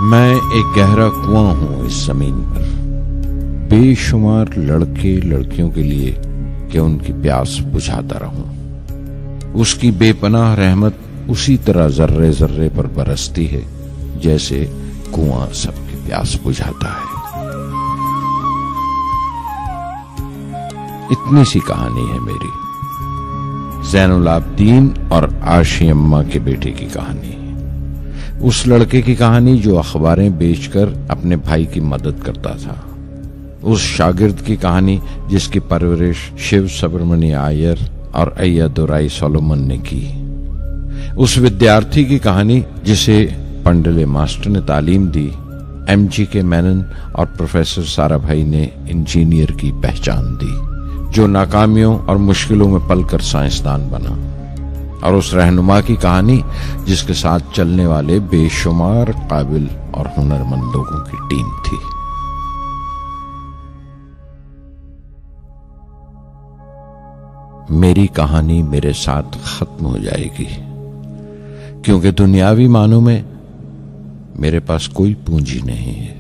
मैं एक गहरा कुआं हूं इस जमीन पर, बेशुमार लड़के लड़कियों के लिए कि उनकी प्यास बुझाता रहूं। उसकी बेपनाह रहमत उसी तरह जर्रे जर्रे पर बरसती है जैसे कुआं सबकी प्यास बुझाता है। इतनी सी कहानी है मेरी, ज़ैनुल आबदीन और आशी अम्मा के बेटे की कहानी। उस लड़के की कहानी जो अखबारें बेचकर अपने भाई की मदद करता था। उस शागिर्द की कहानी जिसकी परवरिश शिव सुब्रमण्य आयर और अय्यादुराई सोलोमन ने की। उस विद्यार्थी की कहानी जिसे पंडले मास्टर ने तालीम दी, MGK मेनन और प्रोफेसर साराभाई ने इंजीनियर की पहचान दी, जो नाकामियों और मुश्किलों में पलकर साइंसदान बना। और उस रहनुमा की कहानी जिसके साथ चलने वाले बेशुमार काबिल और हुनरमंद लोगों की टीम थी। मेरी कहानी मेरे साथ खत्म हो जाएगी, क्योंकि दुनियावी मानों में मेरे पास कोई पूंजी नहीं है।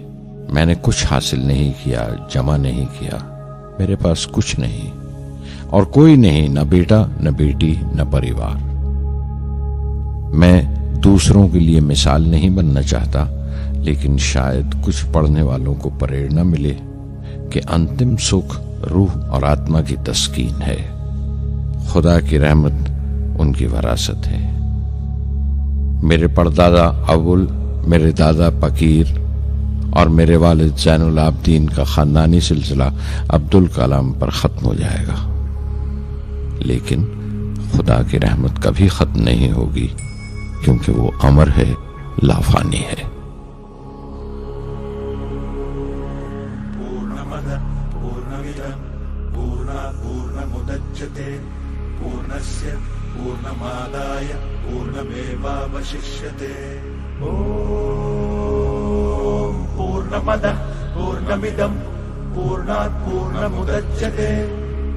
मैंने कुछ हासिल नहीं किया, जमा नहीं किया। मेरे पास कुछ नहीं और कोई नहीं, न बेटा, न बेटी, न परिवार। मैं दूसरों के लिए मिसाल नहीं बनना चाहता, लेकिन शायद कुछ पढ़ने वालों को प्रेरणा मिले कि अंतिम सुख रूह और आत्मा की तस्कीन है। खुदा की रहमत उनकी वरासत है। मेरे परदादा अबुल, मेरे दादा फकीर और मेरे वालिद ज़ैनुल आबदीन का खानदानी सिलसिला अब्दुल कलाम पर खत्म हो जाएगा, लेकिन खुदा की रहमत कभी खत्म नहीं होगी, क्योंकि वो अमर है, लाफानी है। पूर्णमदः पूर्णमिदं पूर्णात् पूर्णमुदच्यते पूर्णस्य पूर्णमादाय पूर्णमेवावशिष्यते। ॐ पूर्णमदः पूर्णमिदं पूर्णात् पूर्णमुदच्यते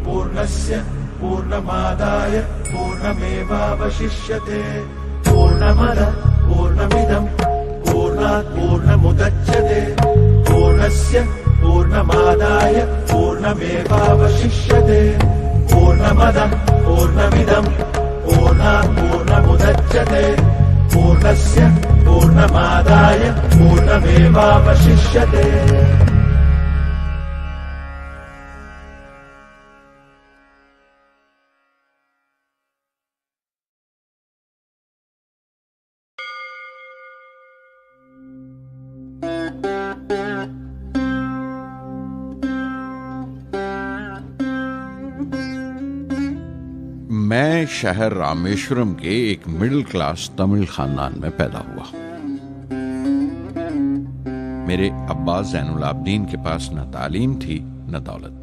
पूर्णस्य पूर्णमादाय पूर्णमेवावशिष्यते। पूर्णमदः पूर्णमिदं पूर्णात् पूर्णमुदच्यते पूर्णस्य पूर्णमादाय पूर्णमेवावशिष्यते। पूर्णमदः पूर्णमिदं पूर्णात् पूर्णमुदच्यते पूर्णस्य पूर्णमादाय पूर्णमेवावशिष्यते। मैं शहर रामेश्वरम के एक मिडिल क्लास तमिल खानदान में पैदा हुआ। मेरे अब्बा ज़ैनुल आबदीन के पास न तालीम थी न दौलत,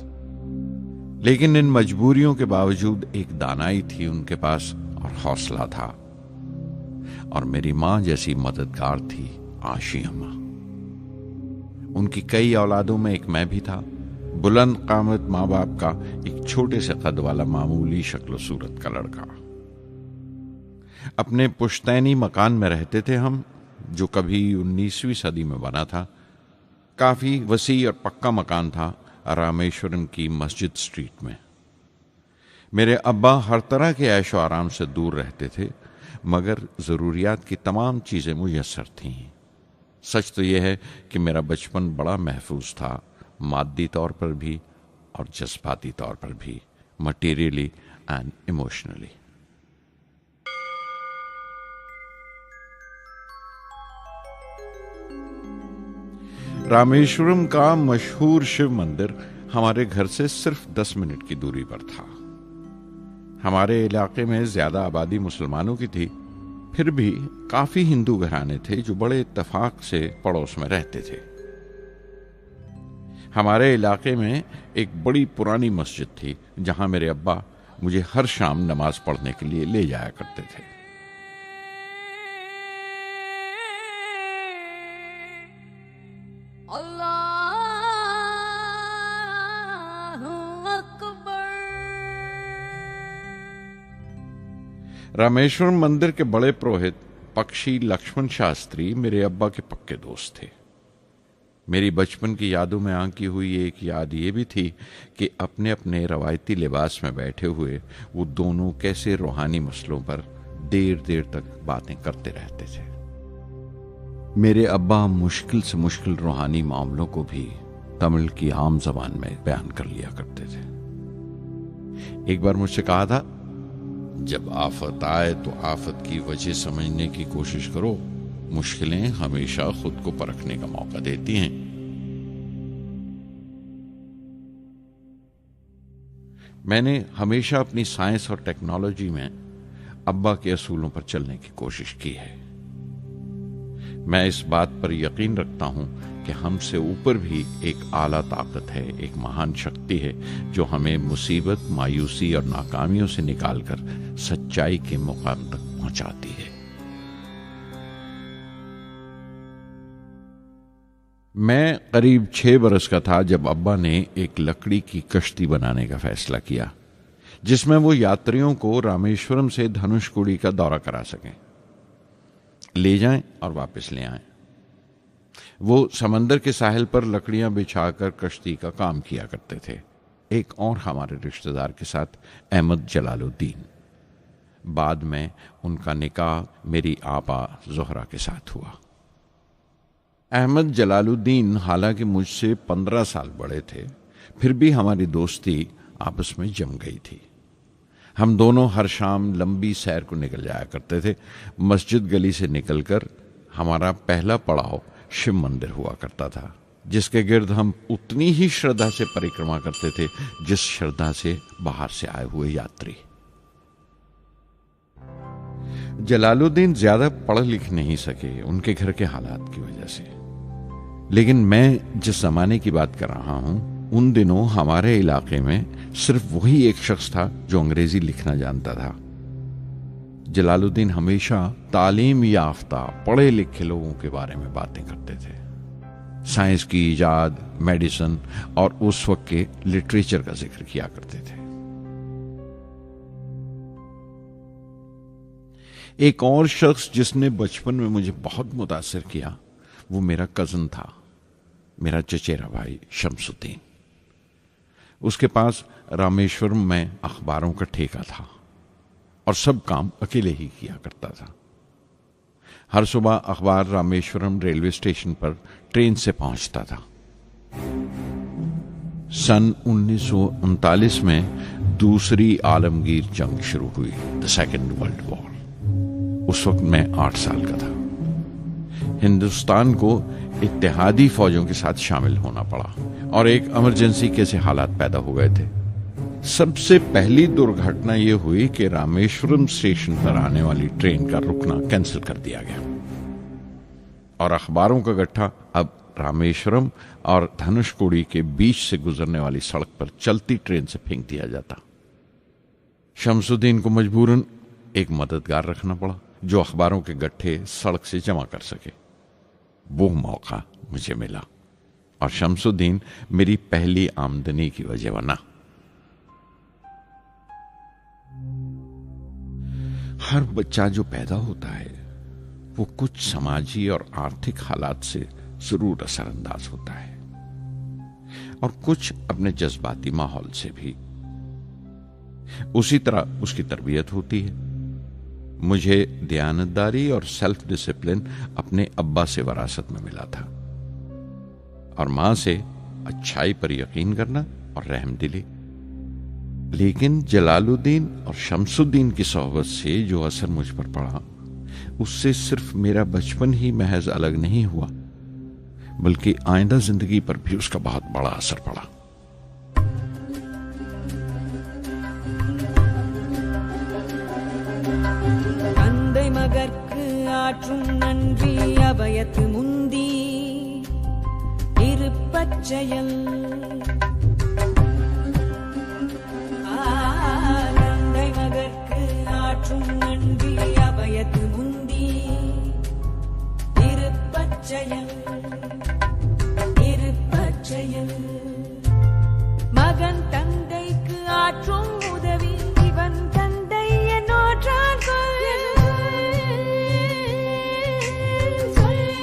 लेकिन इन मजबूरियों के बावजूद एक दानाई थी उनके पास और हौसला था। और मेरी मां जैसी मददगार थी आशी अम्मा। उनकी कई औलादों में एक मैं भी था, बुलंद कामत माँ बाप का एक छोटे से कद वाला मामूली शक्ल सूरत का लड़का। अपने पुश्तैनी मकान में रहते थे हम, जो कभी 19वीं सदी में बना था। काफी वसी और पक्का मकान था रामेश्वरम की मस्जिद स्ट्रीट में। मेरे अब्बा हर तरह के ऐशो आराम से दूर रहते थे, मगर जरूरियात की तमाम चीजें मुयस्सर थीं। सच तो यह है कि मेरा बचपन बड़ा महफूज था, मादी तौर पर भी और जज्बाती तौर पर भी, मटीरियली एंड इमोशनली। रामेश्वरम का मशहूर शिव मंदिर हमारे घर से सिर्फ 10 मिनट की दूरी पर था। हमारे इलाके में ज्यादा आबादी मुसलमानों की थी, फिर भी काफी हिंदू घराने थे जो बड़े इत्तेफाक से पड़ोस में रहते थे। हमारे इलाके में एक बड़ी पुरानी मस्जिद थी जहां मेरे अब्बा मुझे हर शाम नमाज पढ़ने के लिए ले जाया करते थे। रामेश्वरम मंदिर के बड़े पुरोहित पक्षी लक्ष्मण शास्त्री मेरे अब्बा के पक्के दोस्त थे। मेरी बचपन की यादों में आंकी हुई एक याद ये भी थी कि अपने अपने रवायती लिबास में बैठे हुए वो दोनों कैसे रूहानी मसलों पर देर देर तक बातें करते रहते थे। मेरे अब्बा मुश्किल से मुश्किल रूहानी मामलों को भी तमिल की आम जबान में बयान कर लिया करते थे। एक बार मुझसे कहा था, जब आफत आए तो आफत की वजह समझने की कोशिश करो, मुश्किलें हमेशा खुद को परखने का मौका देती हैं। मैंने हमेशा अपनी साइंस और टेक्नोलॉजी में अब्बा के असूलों पर चलने की कोशिश की है। मैं इस बात पर यकीन रखता हूं कि हमसे ऊपर भी एक आला ताकत है, एक महान शक्ति है जो हमें मुसीबत, मायूसी और नाकामियों से निकालकर सच्चाई के मुकाम तक पहुंचाती है। मैं करीब 6 बरस का था जब अब्बा ने एक लकड़ी की कश्ती बनाने का फैसला किया, जिसमें वो यात्रियों को रामेश्वरम से धनुषकोडी का दौरा करा सकें, ले जाएं और वापस ले आएं। वो समंदर के साहिल पर लकड़ियां बिछाकर कश्ती का काम किया करते थे। एक और हमारे रिश्तेदार के साथ, अहमद जलालुद्दीन। बाद में उनका निकाह मेरी आपा जोहरा के साथ हुआ। अहमद जलालुद्दीन हालांकि मुझसे 15 साल बड़े थे, फिर भी हमारी दोस्ती आपस में जम गई थी। हम दोनों हर शाम लंबी सैर को निकल जाया करते थे। मस्जिद गली से निकलकर हमारा पहला पड़ाव शिव मंदिर हुआ करता था, जिसके गिर्द हम उतनी ही श्रद्धा से परिक्रमा करते थे जिस श्रद्धा से बाहर से आए हुए यात्री। जलालुद्दीन ज्यादा पढ़ लिख नहीं सके उनके घर के हालात की वजह से, लेकिन मैं जिस जमाने की बात कर रहा हूं, उन दिनों हमारे इलाके में सिर्फ वही एक शख्स था जो अंग्रेजी लिखना जानता था। जलालुद्दीन हमेशा तालीम याफ्ता पढ़े लिखे लोगों के बारे में बातें करते थे, साइंस की इजाद, मेडिसिन और उस वक्त के लिटरेचर का जिक्र किया करते थे। एक और शख्स जिसने बचपन में मुझे बहुत मुतासिर किया वो मेरा कजन था, मेरा चचेरा भाई शमसुद्दीन। उसके पास रामेश्वरम में अखबारों का ठेका था और सब काम अकेले ही किया करता था। हर सुबह अखबार रामेश्वरम रेलवे स्टेशन पर ट्रेन से पहुंचता था। सन 1939 में दूसरी आलमगीर जंग शुरू हुई, द सेकेंड वर्ल्ड वॉर। उस वक्त मैं 8 साल का था। हिंदुस्तान को इत्तेहादी फौजों के साथ शामिल होना पड़ा और एक इमरजेंसी कैसे हालात पैदा हो गए थे। सबसे पहली दुर्घटना यह हुई कि रामेश्वरम स्टेशन पर आने वाली ट्रेन का रुकना कैंसिल कर दिया गया और अखबारों का गट्ठा अब रामेश्वरम और धनुषकोडी के बीच से गुजरने वाली सड़क पर चलती ट्रेन से फेंक दिया जाता। शमसुद्दीन को मजबूरन एक मददगार रखना पड़ा जो अखबारों के गट्ठे सड़क से जमा कर सके। वो मौका मुझे मिला और शमसुद्दीन मेरी पहली आमदनी की वजह बना। हर बच्चा जो पैदा होता है वो कुछ समाजी और आर्थिक हालात से जरूर असरअंदाज होता है और कुछ अपने जज्बाती माहौल से भी। उसी तरह उसकी तरबियत होती है। मुझे दयानतदारी और सेल्फ डिसिप्लिन अपने अब्बा से विरासत में मिला था और मां से अच्छाई पर यकीन करना और रहमदिली। लेकिन जलालुद्दीन और शमसुद्दीन की सोहबत से जो असर मुझ पर पड़ा, उससे सिर्फ मेरा बचपन ही महज अलग नहीं हुआ, बल्कि आइंदा जिंदगी पर भी उसका बहुत बड़ा असर पड़ा। தந்தை மகற்கு ஆற்றும் நன்றி அபயத்து முந்தி இருப்பச்செயல் தந்தை மகற்கு ஆற்றும் நன்றி அபயத்து முந்தி இருப்பச்செயல் இருப்பச்செயல் மகன் தந்தைக்கு ஆற்றும்